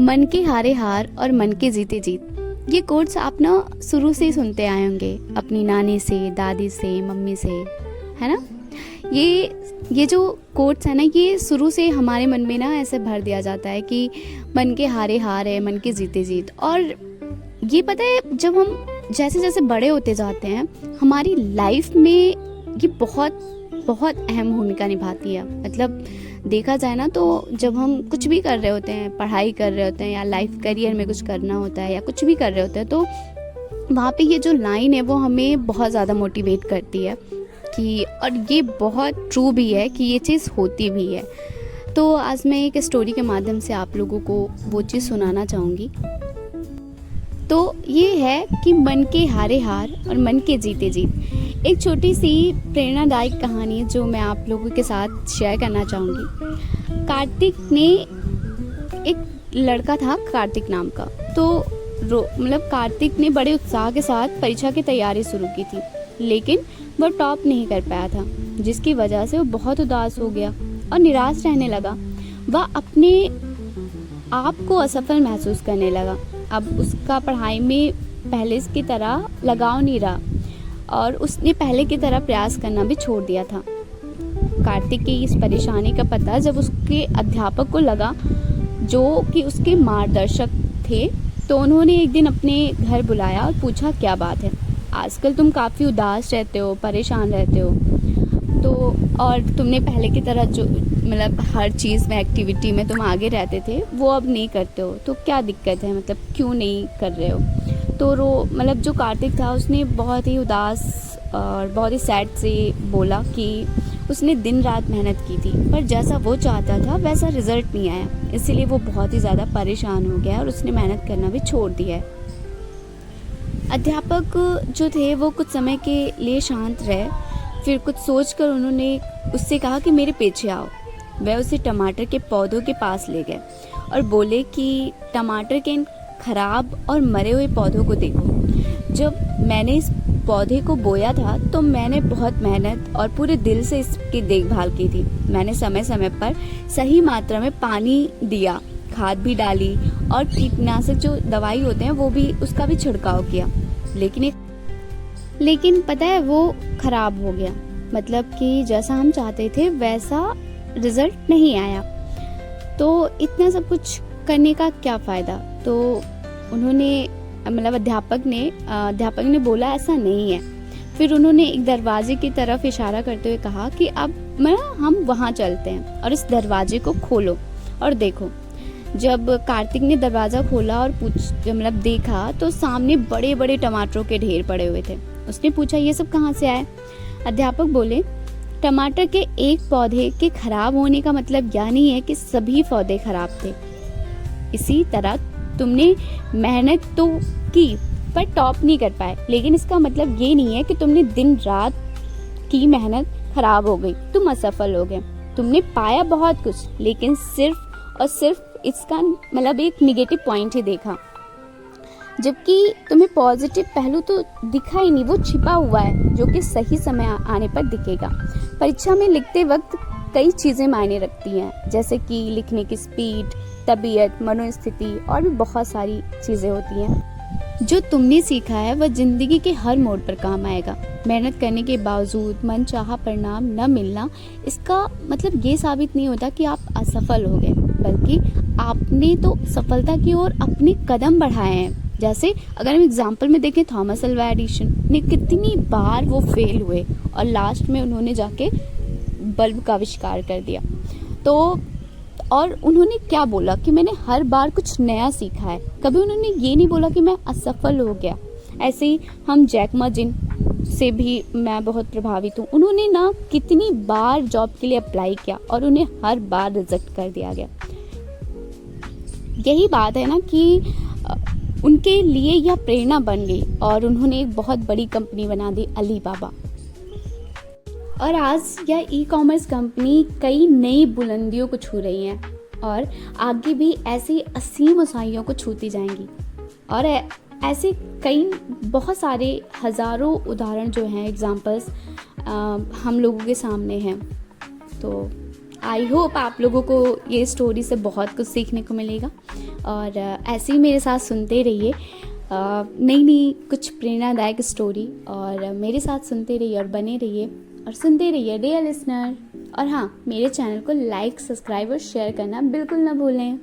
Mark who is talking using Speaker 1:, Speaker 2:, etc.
Speaker 1: मन के हारे हार और मन के जीते जीत, ये कोट्स आप ना शुरू से ही सुनते आए होंगे अपनी नानी से, दादी से, मम्मी से, है ना। ये जो कोट्स है ना, ये शुरू से हमारे मन में ना ऐसे भर दिया जाता है कि मन के हारे हार है, मन के जीते जीत। और ये पता है, जब हम जैसे जैसे बड़े होते जाते हैं हमारी लाइफ में ये बहुत बहुत अहम भूमिका निभाती है। मतलब देखा जाए ना तो जब हम कुछ भी कर रहे होते हैं, पढ़ाई कर रहे होते हैं या लाइफ करियर में कुछ करना होता है या कुछ भी कर रहे होते हैं, तो वहाँ पे ये जो लाइन है वो हमें बहुत ज़्यादा मोटिवेट करती है कि, और ये बहुत ट्रू भी है कि ये चीज़ होती भी है। तो आज मैं एक स्टोरी के माध्यम से आप लोगों को वो चीज़ सुनाना चाहूँगी। तो ये है कि मन के हारे हार और मन के जीते जीत, एक छोटी सी प्रेरणादायक कहानी जो मैं आप लोगों के साथ शेयर करना चाहूँगी। कार्तिक ने, एक लड़का था कार्तिक नाम का, तो मतलब कार्तिक ने बड़े उत्साह के साथ परीक्षा की तैयारी शुरू की थी, लेकिन वो टॉप नहीं कर पाया था, जिसकी वजह से वो बहुत उदास हो गया और निराश रहने लगा। वह अपने आप को असफल महसूस करने लगा। अब उसका पढ़ाई में पहले की तरह लगाव नहीं रहा और उसने पहले की तरह प्रयास करना भी छोड़ दिया था। कार्तिक की इस परेशानी का पता जब उसके अध्यापक को लगा, जो कि उसके मार्गदर्शक थे, तो उन्होंने एक दिन अपने घर बुलाया और पूछा, क्या बात है, आजकल तुम काफ़ी उदास रहते हो, परेशान रहते हो, तो और तुमने पहले की तरह जो मतलब हर चीज़ में, एक्टिविटी में तुम आगे रहते थे, वो अब नहीं करते हो, तो क्या दिक्कत है, मतलब क्यों नहीं कर रहे हो। तो मतलब जो कार्तिक था उसने बहुत ही उदास और बहुत ही सैड से बोला कि उसने दिन रात मेहनत की थी, पर जैसा वो चाहता था वैसा रिजल्ट नहीं आया, इसीलिए वो बहुत ही ज़्यादा परेशान हो गया और उसने मेहनत करना भी छोड़ दिया है। अध्यापक जो थे वो कुछ समय के लिए शांत रहे, फिर कुछ सोचकर उन्होंने उससे कहा कि मेरे पीछे आओ। वह उसे टमाटर के पौधों के पास ले गए और बोले कि टमाटर के इन खराब और मरे हुए पौधों को देखो। जब मैंने इस पौधे को बोया था तो मैंने बहुत मेहनत और पूरे दिल से इसकी देखभाल की थी। मैंने समय समय पर सही मात्रा में पानी दिया, खाद भी डाली और कीटनाशक जो दवाई होते हैं वो भी, उसका भी छिड़काव किया, लेकिन पता है वो खराब हो गया। मतलब कि जैसा हम चाहते थे वैसा रिजल्ट नहीं आया। तो इतना सब कुछ करने का क्या फ़ायदा। तो उन्होंने, मतलब अध्यापक ने बोला ऐसा नहीं है। फिर उन्होंने एक दरवाजे की तरफ इशारा करते हुए कहा कि अब हम वहाँ चलते हैं और इस दरवाजे को खोलो और देखो। जब कार्तिक ने दरवाज़ा खोला और मतलब देखा तो सामने बड़े बड़े टमाटरों के ढेर पड़े हुए थे। उसने पूछा, ये सब कहाँ से आए। अध्यापक बोले, टमाटर के एक पौधे के खराब होने का मतलब यह नहीं है कि सभी पौधे खराब थे। इसी तरह तुमने मेहनत तो की पर टॉप नहीं कर पाए, लेकिन इसका मतलब ये नहीं है कि तुमने दिन रात की मेहनत खराब हो गई, तुम असफल हो गए। तुमने पाया बहुत कुछ, लेकिन सिर्फ और सिर्फ इसका मतलब एक निगेटिव पॉइंट ही देखा, जबकि तुम्हें पॉजिटिव पहलू तो दिखा ही नहीं, वो छिपा हुआ है जो कि सही समय आने पर दिखेगा। परीक्षा में लिखते वक्त कई चीज़ें मायने रखती हैं, जैसे कि लिखने की स्पीड, तबीयत, मनोस्थिति और भी बहुत सारी चीज़ें होती हैं। जो तुमने सीखा है वह जिंदगी के हर मोड़ पर काम आएगा। मेहनत करने के बावजूद मनचाहा परिणाम न मिलना, इसका मतलब ये साबित नहीं होता कि आप असफल हो गए, बल्कि आपने तो सफलता की ओर अपने कदम बढ़ाए हैं। जैसे अगर हम एग्जाम्पल में देखें, थॉमस अल्वा एडिसन ने कितनी बार वो फेल हुए और लास्ट में उन्होंने जाके बल्ब का आविष्कार कर दिया। तो और उन्होंने क्या बोला कि मैंने हर बार कुछ नया सीखा है, कभी उन्होंने ये नहीं बोला कि मैं असफल हो गया। ऐसे ही हम जैक मा जिन से भी मैं बहुत प्रभावित हूँ। उन्होंने ना कितनी बार जॉब के लिए अप्लाई किया और उन्हें हर बार रिजेक्ट कर दिया गया। यही बात है ना कि उनके लिए यह प्रेरणा बन गई और उन्होंने एक बहुत बड़ी कंपनी बना दी, अलीबाबा। और आज यह ई-कॉमर्स कंपनी कई नई बुलंदियों को छू रही है और आगे भी ऐसी असीम ऊंचाइयों को छूती जाएंगी। और ऐसे कई बहुत सारे हज़ारों उदाहरण जो हैं, एग्जाम्पल्स हम लोगों के सामने हैं। तो आई होप आप लोगों को ये स्टोरी से बहुत कुछ सीखने को मिलेगा। और ऐसे ही मेरे साथ सुनते रहिए नई नई कुछ प्रेरणादायक स्टोरी, और मेरे साथ सुनते रहिए और बने रहिए और सुनते रहिए डियर लिसनर। और हाँ, मेरे चैनल को लाइक, सब्सक्राइब और शेयर करना बिल्कुल ना भूलें।